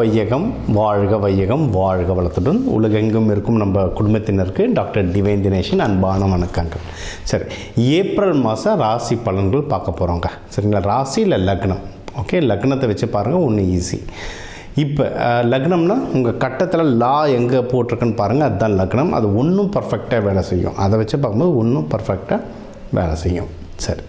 வையகம், வாழ்க வையகம், வாழ்க வளத்துடன் உலகெங்கும் இருக்கும் நம்ம குடும்பத்தினருக்கு டாக்டர் டிவைன் தினேஷன் அன்பான வணக்கங்கள். சரி, ஏப்ரல் மாதம் ராசி பலன்கள் பார்க்க போகிறோங்க. சரிங்களா? ராசி இல்லை லக்னம். ஓகே, லக்னத்தை வச்சு பாருங்கள், ஒன்று ஈஸி. இப்போ லக்னம்னா உங்கள் கட்டத்தில் லா எங்கே போட்டிருக்குன்னு பாருங்கள், அதுதான் லக்னம். அது ஒன்றும் பர்ஃபெக்டாக வேலை செய்யும். அதை வச்சு பார்க்கும்போது ஒன்றும் பர்ஃபெக்டாக வேலை செய்யும். சரி,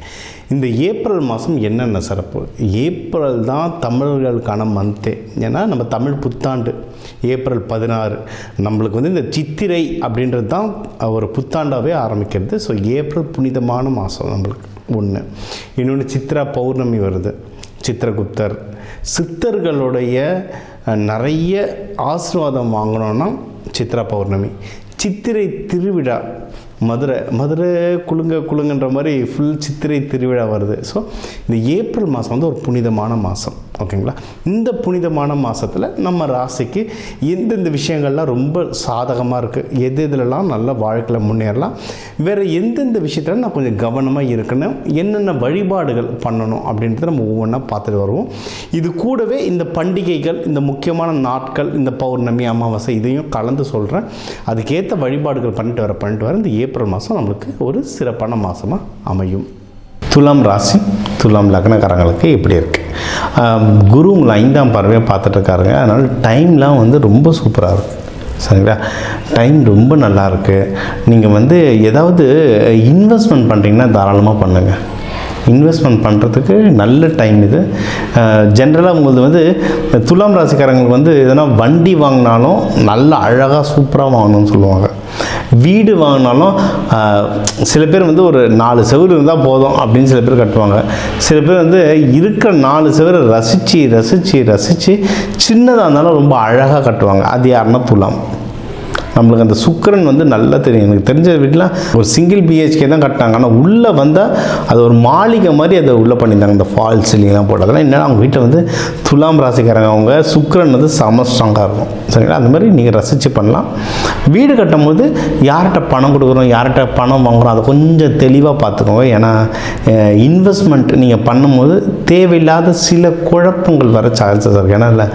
இந்த ஏப்ரல் மாதம் என்னென்ன சிறப்பு? ஏப்ரல் தான் தமிழர்களுக்கான மந்த்தே. ஏன்னா நம்ம தமிழ் புத்தாண்டு ஏப்ரல் 16. நம்மளுக்கு வந்து இந்த சித்திரை அப்படின்றது தான் ஒரு புத்தாண்டாகவே ஆரம்பிக்கிறது. ஸோ ஏப்ரல் புனிதமான மாதம் நம்மளுக்கு ஒன்று. இன்னொன்று சித்ரா பௌர்ணமி வருது. சித்திரகுப்தர் சித்தர்களுடைய நிறைய ஆசீர்வாதம் வாங்கணுன்னா சித்ரா பௌர்ணமி. சித்திரை திருவிழா, மதுரை குலுங்கன்ற மாதிரி ஃபுல் சித்திரை திருவிழா வருது. ஸோ இந்த ஏப்ரல் மாதம் வந்து ஒரு புனிதமான மாதம். ஓகேங்களா? இந்த புனிதமான மாதத்தில் நம்ம ராசிக்கு எந்தெந்த விஷயங்கள்லாம் ரொம்ப சாதகமாக இருக்குது, எதுலலாம் நல்ல வாழ்க்கையில் முன்னேறலாம், வேறு எந்தெந்த விஷயத்தில் நான் கொஞ்சம் கவனமாக இருக்கணும், என்னென்ன வழிபாடுகள் பண்ணணும் அப்படின்றத நம்ம ஒவ்வொன்றா பார்த்துட்டு வருவோம். இது கூடவே இந்த பண்டிகைகள், இந்த முக்கியமான நாட்கள், இந்த பௌர்ணமி, அமாவாசை இதையும் கலந்து சொல்கிறேன். அதுக்கேற்ற வழிபாடுகள் பண்ணிட்டு வர இந்த ஏப்ரல் மாதம் நம்மளுக்கு ஒரு சிறப்பான மாதமாக அமையும். துலாம் ராசி, துலாம் லக்னக்காரங்களுக்கு எப்படி இருக்குது? குரு உங்களை 5ஆம் பார்வையாக பார்த்துட்ருக்காருங்க. அதனால் டைம்லாம் வந்து ரொம்ப சூப்பராக இருக்குது. சரிங்களா? டைம் ரொம்ப நல்லா இருக்குது. நீங்கள் வந்து ஏதாவது இன்வெஸ்ட்மெண்ட் பண்ணுறீங்கன்னா தாராளமாக பண்ணுங்கள். இன்வெஸ்ட்மெண்ட் பண்ணுறதுக்கு நல்ல டைம் இது. ஜென்ரலாக உங்களுக்கு வந்து துலாம் ராசிக்காரங்களுக்கு வந்து எதனா வண்டி வாங்கினாலும் நல்ல அழகாக சூப்பராக வாங்கணும்னு சொல்லுவாங்க. வீடு வாங்கினாலும் சில பேர் வந்து ஒரு 4 செவுரு இருந்தால் போதும் அப்படின்னு சில பேர் கட்டுவாங்க. சில பேர் வந்து இருக்கிற 4 செவரை ரசித்து சின்னதாக இருந்தாலும் ரொம்ப அழகாக கட்டுவாங்க. அது யாருன்னா துலாம். நம்மளுக்கு அந்த சுக்கிரன் வந்து நல்லா தெரியும். எனக்கு தெரிஞ்ச வீட்டில் ஒரு சிங்கிள் பிஹெச்கே தான் கட்டினாங்க. ஆனால் உள்ளே வந்தால் அது ஒரு மாளிகை மாதிரி அதை உள்ளே பண்ணியிருந்தாங்க. இந்த ஃபால் சீலிங்லாம் போட்டு அதெல்லாம் என்னென்னா அவங்க வீட்டில் வந்து துலாம் ராசிக்காரங்க அவங்க சுக்கிரன் வந்து செம ஸ்ட்ராங்காக இருக்கும். சரிங்களா? அந்த மாதிரி நீங்கள் ரசித்து பண்ணலாம். வீடு கட்டும் போது யார்கிட்ட பணம் கொடுக்குறோம், யார்கிட்ட பணம் வாங்குகிறோம், அதை கொஞ்சம் தெளிவாக பார்த்துக்கோங்க. ஏன்னா இன்வெஸ்ட்மெண்ட் நீங்கள் பண்ணும்போது தேவையில்லாத சில குழப்பங்கள் வர சான்சஸ் இருக்குது. ஏன்னா இல்லை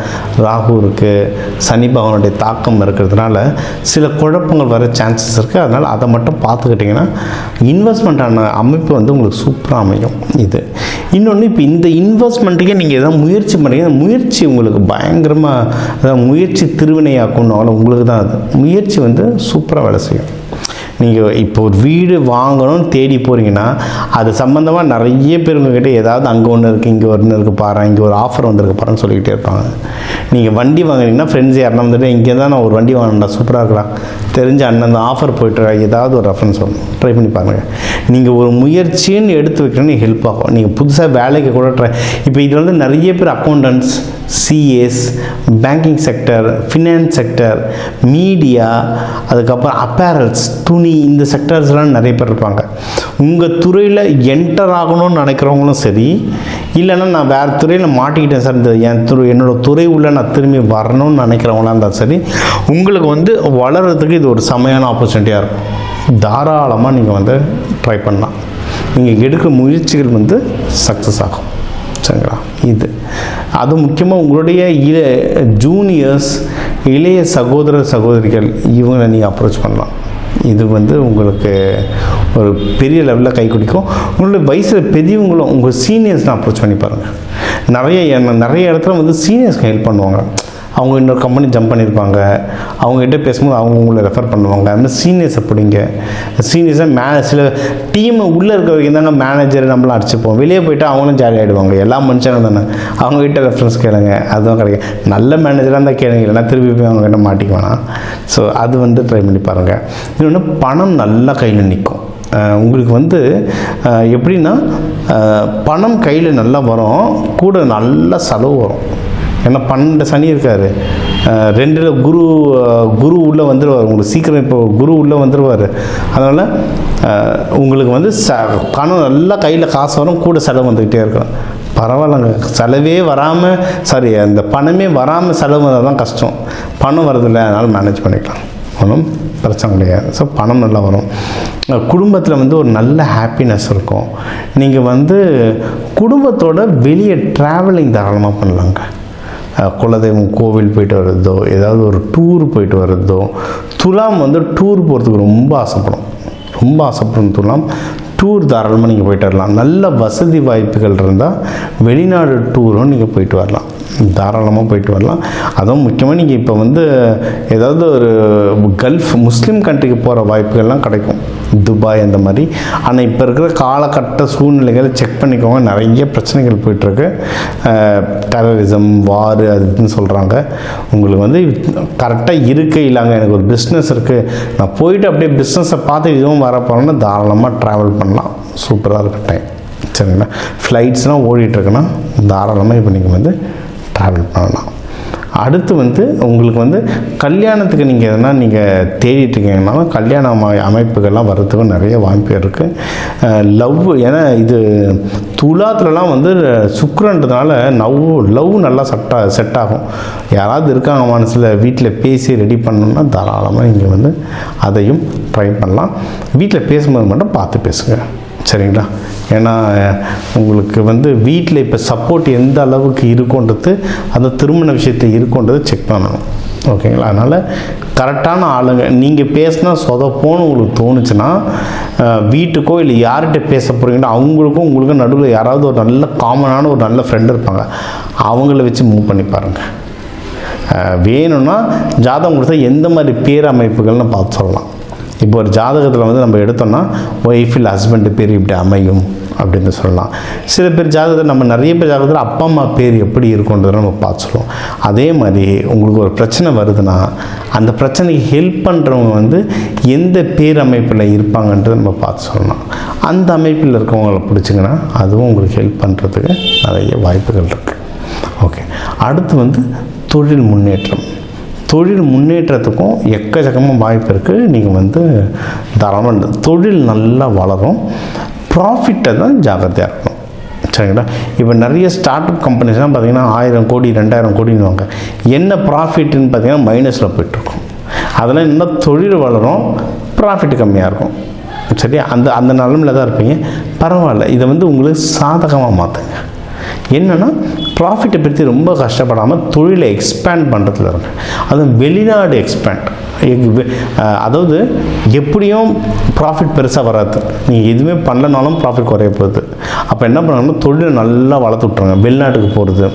ராகு இருக்குது, சனி பகவானுடைய தாக்கம் இருக்கிறதுனால சில குழப்பங்கள் வர சான்சஸ் இருக்குது. அதனால் அதை மட்டும் பார்த்துக்கிட்டிங்கன்னா இன்வெஸ்ட்மெண்ட்டான அமைப்பு வந்து உங்களுக்கு சூப்பராக அமையும். இது இன்னொன்று, இப்போ இந்த இன்வெஸ்ட்மெண்ட்டுக்கே நீங்கள் எதாவது முயற்சி பண்ணுறீங்க, அந்த முயற்சி உங்களுக்கு பயங்கரமாக, அதாவது முயற்சி திருவினையாக்கணும். உங்களுக்கு தான் அது முயற்சி வந்து சூப்பராக வேலை செய்யும். நீங்கள் இப்போ ஒரு வீடு வாங்கணும்னு தேடி போகிறீங்கன்னா அது சம்மந்தமாக நிறைய பேர் உங்கள்கிட்ட ஏதாவது அங்கே ஒன்று இருக்குது, இங்கே ஒன்று இருக்குது பாரு, இங்கே ஒரு ஆஃபர் வந்துருக்கு பாருன்னு சொல்லிக்கிட்டே இருப்பாங்க. நீங்கள் வண்டி வாங்குறீங்கன்னா ஃப்ரெண்ட்ஸ் யாருன்னா வந்துட்டு இங்கே தான் நான் ஒரு வண்டி வாங்கினா சூப்பராக இருக்கலாம், தெரிஞ்ச அண்ணன் ஆஃபர் போய்ட்டு ஏதாவது ஒரு ரெஃபரன்ஸ் வரும், ட்ரை பண்ணி பாருங்கள். நீங்கள் ஒரு முயற்சின்னு எடுத்து வைக்கிறேன்னு ஹெல்ப் ஆகும். நீங்கள் புதுசாக வேலைக்கு கூட இப்போ இது வந்து நிறைய பேர் accountants, CS, banking sector, finance sector, media, அதுக்கப்புறம் அப்பேரல்ஸ், துணி, இந்த செக்டர்ஸ்லாம் நிறைய பேர் இருப்பாங்க. உங்கள் துறையில் என்டர் ஆகணும்னு நினைக்கிறவங்களும் சரி, இல்லைன்னா நான் வேறு துறையில் மாட்டிக்கிட்டேன் சார், இந்த என்னோடய துறை உள்ள நான் திரும்பி வரணும்னு நினைக்கிறவங்களாம் இருந்தால் சரி, உங்களுக்கு வந்து வளர்கிறதுக்கு இது ஒரு செமையான ஆப்பர்ச்சுனிட்டியாக இருக்கும். தாராளமாக நீங்கள் வந்து ட்ரை பண்ணலாம். நீங்கள் எடுக்கிற முயற்சிகள் வந்து சக்ஸஸ் ஆகும். சரிங்களா? இது அது முக்கியமாக உங்களுடைய ஜூனியர்ஸ், இளைய சகோதரிகள் இவங்களை நீங்கள் அப்ரோச் பண்ணலாம். இது வந்து உங்களுக்கு ஒரு பெரிய லெவலில் கை குடிக்கும். உங்களுடைய வயசில் பெரியவங்களும் உங்கள் சீனியர்ஸ்லாம் அப்ரோச் பண்ணி பாருங்கள். நிறைய இடத்துல வந்து சீனியர்ஸ்க்கு ஹெல்ப் பண்ணுவாங்க. அவங்க இன்னொரு கம்பெனி ஜம்ப் பண்ணியிருப்பாங்க, அவங்ககிட்ட பேசும்போது அவங்க உங்களை ரெஃபர் பண்ணுவாங்க. அந்த சீனியர்ஸை பிடிங்க. சீனியர்ஸாக சில டீம் உள்ளே இருக்க வரைக்கும் தாங்க மேனேஜர் நம்மளாம் அடிச்சுப்போம். வெளியே போய்ட்டு அவங்களும் ஜாலி ஆகிடுவாங்க. எல்லா மனுஷனும் தானே. அவங்ககிட்ட ரெஃபரன்ஸ் கேளுங்க, அதுவும் கிடைக்கும். நல்ல மேனேஜராக இருந்தால் கேளுங்க, இல்லைனா திருப்பி போய் அவங்ககிட்ட மாட்டிக்க வேணாம். ஸோ அது வந்து ட்ரை பண்ணி பாருங்கள். இன்னொன்று, பணம் நல்லா கையில் நிற்கும். உங்களுக்கு வந்து எப்படின்னா பணம் கையில் நல்லா வரும், கூட நல்ல செலவு வரும். ஏன்னா 12 சனி இருக்கார், 2ல் குரு உள்ளே வந்துடுவார். உங்களுக்கு சீக்கிரம் இப்போ குரு உள்ளே வந்துடுவார். அதனால் உங்களுக்கு வந்து பணம் நல்லா கையில் காசு வரும், கூட செலவு வந்துக்கிட்டே இருக்கும். பரவாயில்லைங்க, செலவே வராமல் அந்த பணமே வராமல் செலவு வந்தால் தான் கஷ்டம். பணம் வரதில்லை, அதனால் மேனேஜ் பண்ணிக்கலாம், ஒன்றும் பிரச்சனை கிடையாது. ஸோ பணம் நல்லா வரும். குடும்பத்தில் வந்து ஒரு நல்ல ஹாப்பினஸ் இருக்கும். நீங்கள் வந்து குடும்பத்தோட வெளியே ட்ராவலிங் தாராளமாக பண்ணலாங்க. குலதெய்வம் கோவில் போயிட்டு வர்றதோ, ஏதாவது ஒரு டூர் போயிட்டு வர்றதோ. துலாம் வந்து டூர் போகிறதுக்கு ரொம்ப ஆசைப்படும் துலாம். டூர் தாராளமாக நீங்கள் போயிட்டு வரலாம். நல்ல வசதி வாய்ப்புகள் இருந்தால் வெளிநாடு டூரும் நீங்கள் போயிட்டு வரலாம், தாராளமாக போயிட்டு வரலாம். அதுவும் முக்கியமாக நீங்கள் இப்போ வந்து ஏதாவது ஒரு கல்ஃப் முஸ்லீம் கண்ட்ரிக்கு போகிற வாய்ப்புகள்லாம் கிடைக்கும், துபாய் அந்த மாதிரி. ஆனால் இப்போ இருக்கிற காலகட்ட சூழ்நிலைகளை செக் பண்ணிக்கோங்க. நிறைய பிரச்சனைகள் போயிட்டுருக்கு. டெரரிசம், வார் அதுன்னு சொல்கிறாங்க. உங்களுக்கு வந்து கரெக்டாக இருக்கையிலாங்க, எனக்கு ஒரு பிஸ்னஸ் இருக்குது, நான் போயிட்டு அப்படியே பிஸ்னஸை பார்த்து இதுவும் வர போகிறேன்னா தாராளமாக ட்ராவல் பண்ணலாம். சூப்பராக இருக்க டைம். சரிங்களா? ஃப்ளைட்ஸ்லாம் ஓடிட்டுருக்குன்னா தாராளமாக இப்போ நீங்கள் வந்து ட்ராவல் பண்ணலாம். அடுத்து வந்து உங்களுக்கு வந்து கல்யாணத்துக்கு நீங்கள் எதனா நீங்கள் தேடிட்டுருக்கீங்கன்னாலும் கல்யாண அமைப்புகள்லாம் வர்றதுக்கு நிறைய வாய்ப்பு இருக்குது. லவ், ஏன்னா இது துலாத்துலலாம் வந்து சுக்கிரன்றதுனால லவ் நல்லா செட் ஆகும். யாராவது இருக்காங்க மனசில், வீட்டில் பேசி ரெடி பண்ணணும்னா தாராளமாக நீங்கள் வந்து அதையும் ட்ரை பண்ணலாம். வீட்டில் பேசும்போது மட்டும் பார்த்து பேசுங்க. சரிங்களா? ஏன்னா உங்களுக்கு வந்து வீட்டில் இப்போ சப்போர்ட் எந்த அளவுக்கு இருக்குன்றது, அந்த திருமண விஷயத்தில் இருக்குன்றது செக் பண்ணணும். ஓகேங்களா? அதனால் கரெக்டான ஆளுங்க நீங்கள் பேசினா சொதப்போன்னு உங்களுக்கு தோணுச்சுன்னா, வீட்டுக்கோ இல்லை யார்கிட்ட பேச போகிறீங்களோ அவங்களுக்கும் உங்களுக்கும் நடுவில் யாராவது ஒரு நல்ல காமனான ஒரு நல்ல ஃப்ரெண்டு இருப்பாங்க, அவங்கள வச்சு மூவ் பண்ணி பாருங்கள். வேணும்னா ஜாதகம் கொடுத்தா எந்த மாதிரி பேர் அமைப்புகள்னு பார்த்து சொல்லலாம். இப்போ ஒரு ஜாதகத்தில் வந்து நம்ம எடுத்தோம்னா ஒய்ஃபில் ஹஸ்பண்டு பேர் இப்படி அமையும் அப்படின்னு சொல்லலாம். சில பேர் ஜாதகத்தில், நம்ம நிறைய பேர் ஜாதகத்தில் அப்பா அம்மா பேர் எப்படி இருக்குன்றதை நம்ம பார்த்து சொல்லுவோம். அதே மாதிரி உங்களுக்கு ஒரு பிரச்சனை வருதுன்னா அந்த பிரச்சனைக்கு ஹெல்ப் பண்ணுறவங்க வந்து எந்த பேர் அமைப்பில் இருப்பாங்கன்றதை நம்ம பார்த்து சொல்லலாம். அந்த அமைப்பில் இருக்கவங்களை பிடிச்சிங்கன்னா அதுவும் உங்களுக்கு ஹெல்ப் பண்ணுறதுக்கு நிறைய வாய்ப்புகள் இருக்குது. ஓகே, அடுத்து வந்து தொழில் முன்னேற்றத்துக்கும் எக்கச்சக்கமாக வாய்ப்பு இருக்குது. நீங்கள் வந்து தாராளமாக தொழில் நல்லா வளரும். ப்ராஃபிட்டை தான் ஜாக்கிரதையாக இருக்கணும். சரிங்களா? இப்போ நிறைய ஸ்டார்ட் அப் கம்பெனிஸ்லாம் பார்த்திங்கன்னா 1000 கோடி 2000 கோடின்னுவாங்க. என்ன ப்ராஃபிட்டுன்னு பார்த்திங்கன்னா மைனஸில் போய்ட்டுருக்கும். அதெல்லாம் இன்னும் தொழில் வளரும், ப்ராஃபிட் கம்மியாக இருக்கும். சரி, அந்த நிலமையில் தான் இருப்பீங்க. பரவாயில்ல, இதை வந்து உங்களுக்கு சாதகமாக மாற்றுங்க. என்னென்னா ப்ராஃபிட்டை பற்றி ரொம்ப கஷ்டப்படாமல் தொழிலை எக்ஸ்பேண்ட் பண்ணுறதுல இருக்கு. அதுவும் வெளிநாடு எக்ஸ்பேண்ட், அதாவது எப்படியும் ப்ராஃபிட் பெருசாக வராது, நீங்கள் எதுவுமே பண்ணலனாலும் ப்ராஃபிட் குறைய போகுது. அப்போ என்ன பண்ணணும்னா தொழிலை நல்லா வளர்த்து விட்ருங்க. வெளிநாட்டுக்கு போகிறது,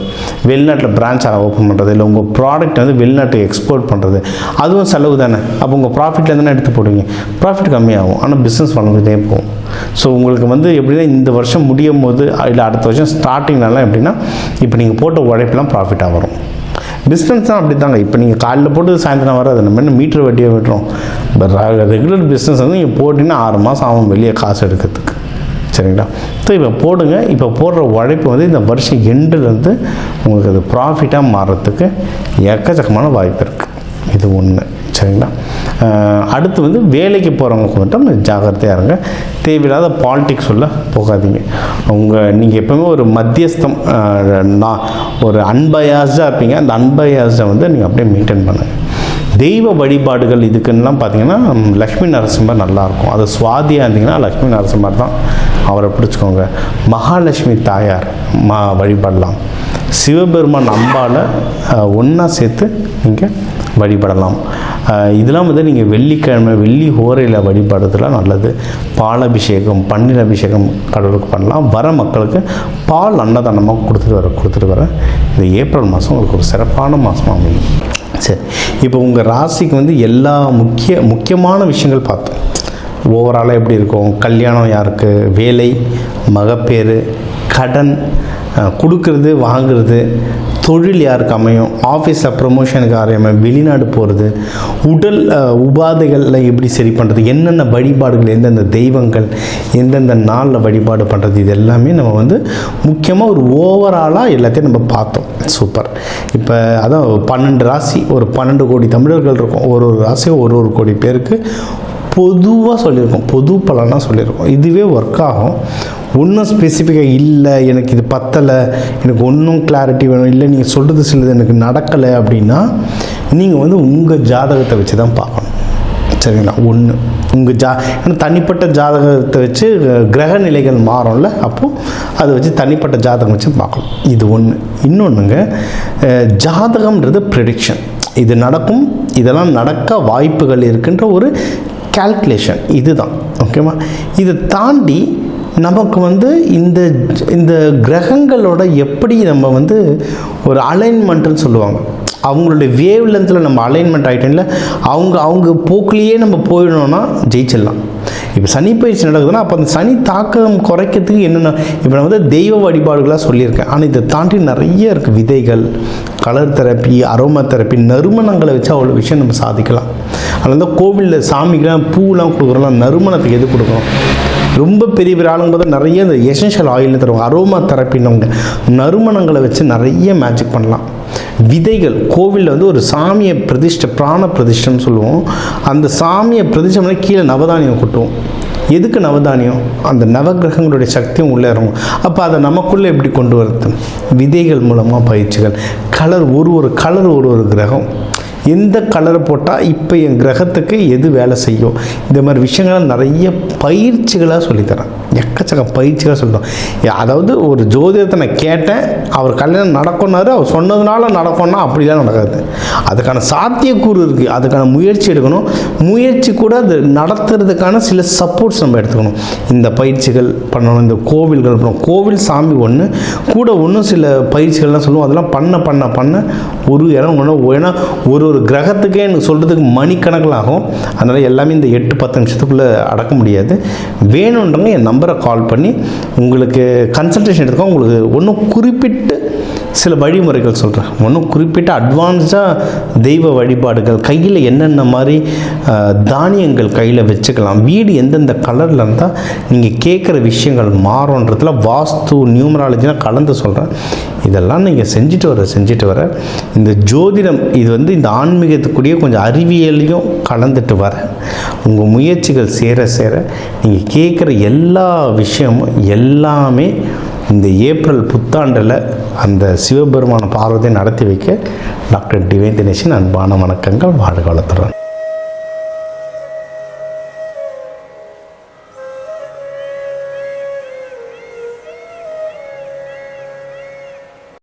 வெளிநாட்டில் பிரான்ச் ஓப்பன் பண்ணுறது, இல்லை உங்கள் ப்ராடக்ட் வந்து வெளிநாட்டுக்கு எக்ஸ்போர்ட் பண்ணுறது, அதுவும் செலவு தானே. அப்போ உங்கள் ப்ராஃபிட்டில் தானே எடுத்து போடுவீங்க, ப்ராஃபிட் கம்மியாகும், ஆனால் பிஸ்னஸ் வளர்ந்துட்டே போகும். ஸோ உங்களுக்கு வந்து எப்படின்னா இந்த வருஷம் முடியும் போது இல்லை அடுத்த வருஷம் ஸ்டார்டிங்லலாம் எப்படின்னா இப்போ நீங்கள் போட்ட உழைப்பெல்லாம் ப்ராஃபிட்டாக வரும். பிஸ்னஸ் தான் அப்படி தாங்க. இப்போ நீங்கள் காலையில் போட்டு சாயந்தரம் வராது, நம்ம என்ன மீட்டர் வட்டியாக விட்டுறோம். ரெகுலர் பிஸ்னஸ் வந்து நீங்கள் போட்டிங்கன்னா 6 மாதம் ஆகும் வெளியே காசு எடுக்கிறதுக்கு. சரிங்களா? ஸோ இப்போ போடுங்க. இப்போ போடுற உழைப்பு வந்து இந்த வருஷம் எண்டுலேருந்து உங்களுக்கு அது ப்ராஃபிட்டாக மாறுறதுக்கு எக்கச்சக்கமான வாய்ப்பு இருக்குது. இது ஒன்று. சரிங்களா? அடுத்து வந்து வேலைக்கு போகிறவங்களுக்கு மட்டும் ஜாக்கிரதையாக இருங்க. தேவையில்லாத பாலிடிக்ஸ் சொல்ல போகாதீங்க. நீங்கள் எப்போவுமே ஒரு மத்தியஸ்தம், ஒரு அன்பயாஸ்டாக இருப்பீங்க. அந்த அன்பயாஸ்டை வந்து நீங்கள் அப்படியே மெயின்டைன் பண்ணுங்கள். தெய்வ வழிபாடுகள் இதுக்குன்னெலாம் பார்த்தீங்கன்னா லக்ஷ்மி நரசிம்மர் நல்லாயிருக்கும். அது சுவாதியாக இருந்தீங்கன்னா லக்ஷ்மி நரசிம்மர் தான், அவரை பிடிச்சிக்கோங்க. மகாலட்சுமி தாயார் வழிபடலாம். சிவபெருமான் அம்பாவை ஒன்றா சேர்த்து நீங்கள் வழிபடலாம். இதெல்லாம் வந்து நீங்கள் வெள்ளிக்கிழமை வெள்ளி ஹோரையில் வழிபடுறதுலாம் நல்லது. பால் அபிஷேகம், பன்னீர் அபிஷேகம் கடவுளுக்கு பண்ணலாம். வர மக்களுக்கு பால் அன்னதானமாக கொடுத்துட்டு வர இந்த ஏப்ரல் மாதம் உங்களுக்கு ஒரு சிறப்பான மாதமாக அமையும். சரி, இப்போ உங்கள் ராசிக்கு வந்து எல்லா முக்கியமான விஷயங்கள் பார்த்தோம். ஓவராலாக எப்படி இருக்கும், கல்யாணம் யாருக்கு, வேலை, மகப்பேறு, கடன், கொடுக்கறது வாங்கிறது, தொழில் யாருக்கு அமையும், ஆஃபீஸில் ப்ரொமோஷனுக்கு அமையும், வெளிநாடு போகிறது, உடல் உபாதைகளில் எப்படி சரி பண்ணுறது, என்னென்ன வழிபாடுகள், எந்தெந்த தெய்வங்கள் எந்தெந்த நாளில் வழிபாடு பண்ணுறது, இது எல்லாமே நம்ம வந்து முக்கியமாக ஒரு ஓவராலாக எல்லாத்தையும் நம்ம பார்த்தோம். சூப்பர். இப்போ அதான் 12 ராசி, ஒரு 12 கோடி தமிழர்கள் இருக்கும். ஒரு ராசியும் ஒரு கோடி பேருக்கு பொதுவாக சொல்லியிருக்கோம், பொது பலனாக சொல்லியிருக்கோம். இதுவே ஒர்க் ஆகும். ஒன்றும் ஸ்பெசிஃபிக்காக இல்லை, எனக்கு இது பத்தலை, எனக்கு ஒன்றும் கிளாரிட்டி வேணும், இல்லை நீங்கள் சொல்கிறது சிலது எனக்கு நடக்கலை அப்படின்னா நீங்கள் வந்து உங்கள் ஜாதகத்தை வச்சு தான் பார்க்கணும். சரிங்களா? ஒன்று உங்கள் ஏன்னா தனிப்பட்ட ஜாதகத்தை வச்சு கிரக நிலைகள் மாறும்ல, அப்போது அதை வச்சு தனிப்பட்ட ஜாதகம் வச்சு பார்க்கலாம். இது ஒன்று. இன்னொன்றுங்க, ஜாதகம்ன்றது ப்ரெடிக்ஷன். இது நடக்கும், இதெல்லாம் நடக்க வாய்ப்புகள் இருக்குன்ற ஒரு கால்குலேஷன், இதுதான். ஓகேவா? இதை தாண்டி நமக்கு இந்த இந்த கிரகங்களோட எப்படி நம்ம ஒரு அலைன்மெண்ட்டுன்னு சொல்லுவாங்க, அவங்களுடைய வேவ் லென்த்தில் நம்ம அலைன்மெண்ட் ஆகிட்டோம்ல, அவங்க போக்குலேயே நம்ம போயிடணும்னா ஜெயிச்சிடலாம். இப்போ சனி பயிற்சி நடக்குதுன்னா அப்போ அந்த சனி தாக்கம் குறைக்கிறதுக்கு என்னென்ன, இப்போ நான் தெய்வ வழிபாடுகளாக சொல்லியிருக்கேன். ஆனால் இதை தாண்டி நிறைய இருக்குது. விதைகள், கலர் தெரப்பி, அரோமா தெரப்பி, நறுமணங்களை வச்சு அவ்வளோ விஷயம் நம்ம சாதிக்கலாம். அதனால தான் கோவிலில் சாமிக்கெலாம் பூலாம் கொடுக்குறோம்லாம், நறுமணத்துக்கு எது கொடுக்குறோம்? ரொம்ப பெரிய பெரிய ஆளுங்க பார்த்தா நிறைய இந்த எசென்ஷியல் ஆயில்னு தருவாங்க, அரோமா தெரப்பின்னவங்க. நறுமணங்களை வச்சு நிறைய மேஜிக் பண்ணலாம். விதைகள், கோவிலில் ஒரு சாமியை பிராண பிரதிஷ்டைன்னு சொல்லுவோம். அந்த சாமியை பிரதிஷ்டை பண்ணி கீழே நவதானியம் கொட்டுவோம். எதுக்கு நவதானியம்? அந்த நவகிரகங்களுடைய சக்தியும் உள்ளே இறங்கும். அப்போ அதை நமக்குள்ளே எப்படி கொண்டு வரது? விதைகள் மூலமாக பயிற்சிகள். கலர், ஒரு கலர் ஒரு கிரகம், எந்த கலரை போட்டால் இப்போ என் கிரகத்துக்கு எது வேலை செய்யும், இந்த மாதிரி விஷயங்களை நிறைய பயிற்சிகளாக சொல்லித்தரேன். எக்கச்சக்க பயிற்சிகளாக சொல்லிட்டோம். அதாவது ஒரு ஜோதிடத்தை நான் கேட்டேன், அவர் கல்யாணம் நடக்கும்னாரு, அவர் சொன்னதுனால நடக்கும்னா அப்படிலாம் நடக்காது. அதுக்கான சாத்தியக்கூறு இருக்குது, அதுக்கான முயற்சி எடுக்கணும். முயற்சி கூட அது நடத்துறதுக்கான சில சப்போர்ட்ஸ் நம்ம எடுத்துக்கணும். இந்த பயிற்சிகள் பண்ணணும், இந்த கோவில்கள் பண்ணணும். கோவில் சாமி ஒன்று கூட ஒன்றும் சில பயிற்சிகள்லாம் சொல்லுவோம். அதெல்லாம் பண்ண ஒரு இடம் ஏன்னா ஒரு கிரகத்துக்கே எனக்கு சொல்கிறதுக்கு மணிக்கணக்கில் ஆகும். அதனால் எல்லாமே இந்த 8-10 நிமிஷத்துக்குள்ளே அடக்க முடியாது. வேணுன்றவங்க என் நம்பரை கால் பண்ணி உங்களுக்கு கன்சல்டேஷன் எடுத்துக்கோங்க. உங்களுக்கு ஒன்றும் குறிப்பிட்டு சில வழிமுறைகள் சொல்கிறேன், ஒன்றும் குறிப்பிட்ட அட்வான்ஸாக தெய்வ வழிபாடுகள், கையில் என்னென்ன மாதிரி தானியங்கள் கையில் வச்சுக்கலாம், வீடு எந்தெந்த கலரில் இருந்தால் நீங்கள் கேட்குற விஷயங்கள் மாறுன்றதுல வாஸ்து நியூமராலஜிலாம் கலந்து சொல்கிறேன். இதெல்லாம் நீங்கள் செஞ்சுட்டு வர இந்த ஜோதிடம் இது இந்த ஆன்மீகத்துக்குரிய கொஞ்சம் அறிவியலையும் கலந்துட்டு வர உங்கள் முயற்சிகள் சேர நீங்கள் கேட்குற எல்லா விஷயமும் எல்லாமே இந்த ஏப்ரல் புத்தாண்டில் அந்த சிவபெருமான பார்வதியை நடத்தி வைக்க டாக்டர் டிவைன் தினேஷன் அன்பான வணக்கங்கள். வாழ்க வளத்துடன்.